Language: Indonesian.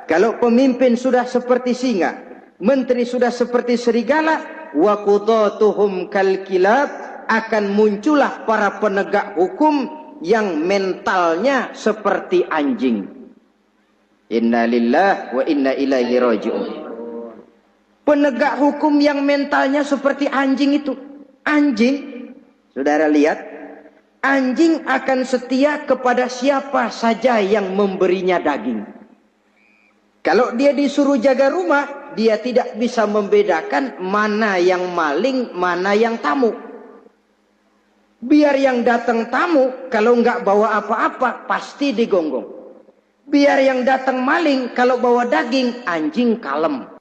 Kalau pemimpin sudah seperti singa, menteri sudah seperti serigala, wa qudatuhum kal kilab, akan muncullah para penegak hukum yang mentalnya seperti anjing. Inna lillahi wa inna ilaihi raji'un. Penegak hukum yang mentalnya seperti anjing itu. Anjing, saudara lihat, anjing akan setia kepada siapa saja yang memberinya daging. Kalau dia disuruh jaga rumah, dia tidak bisa membedakan mana yang maling, mana yang tamu. Biar yang datang tamu, kalau nggak bawa apa-apa, pasti digonggong. Biar yang datang maling, kalau bawa daging, anjing kalem.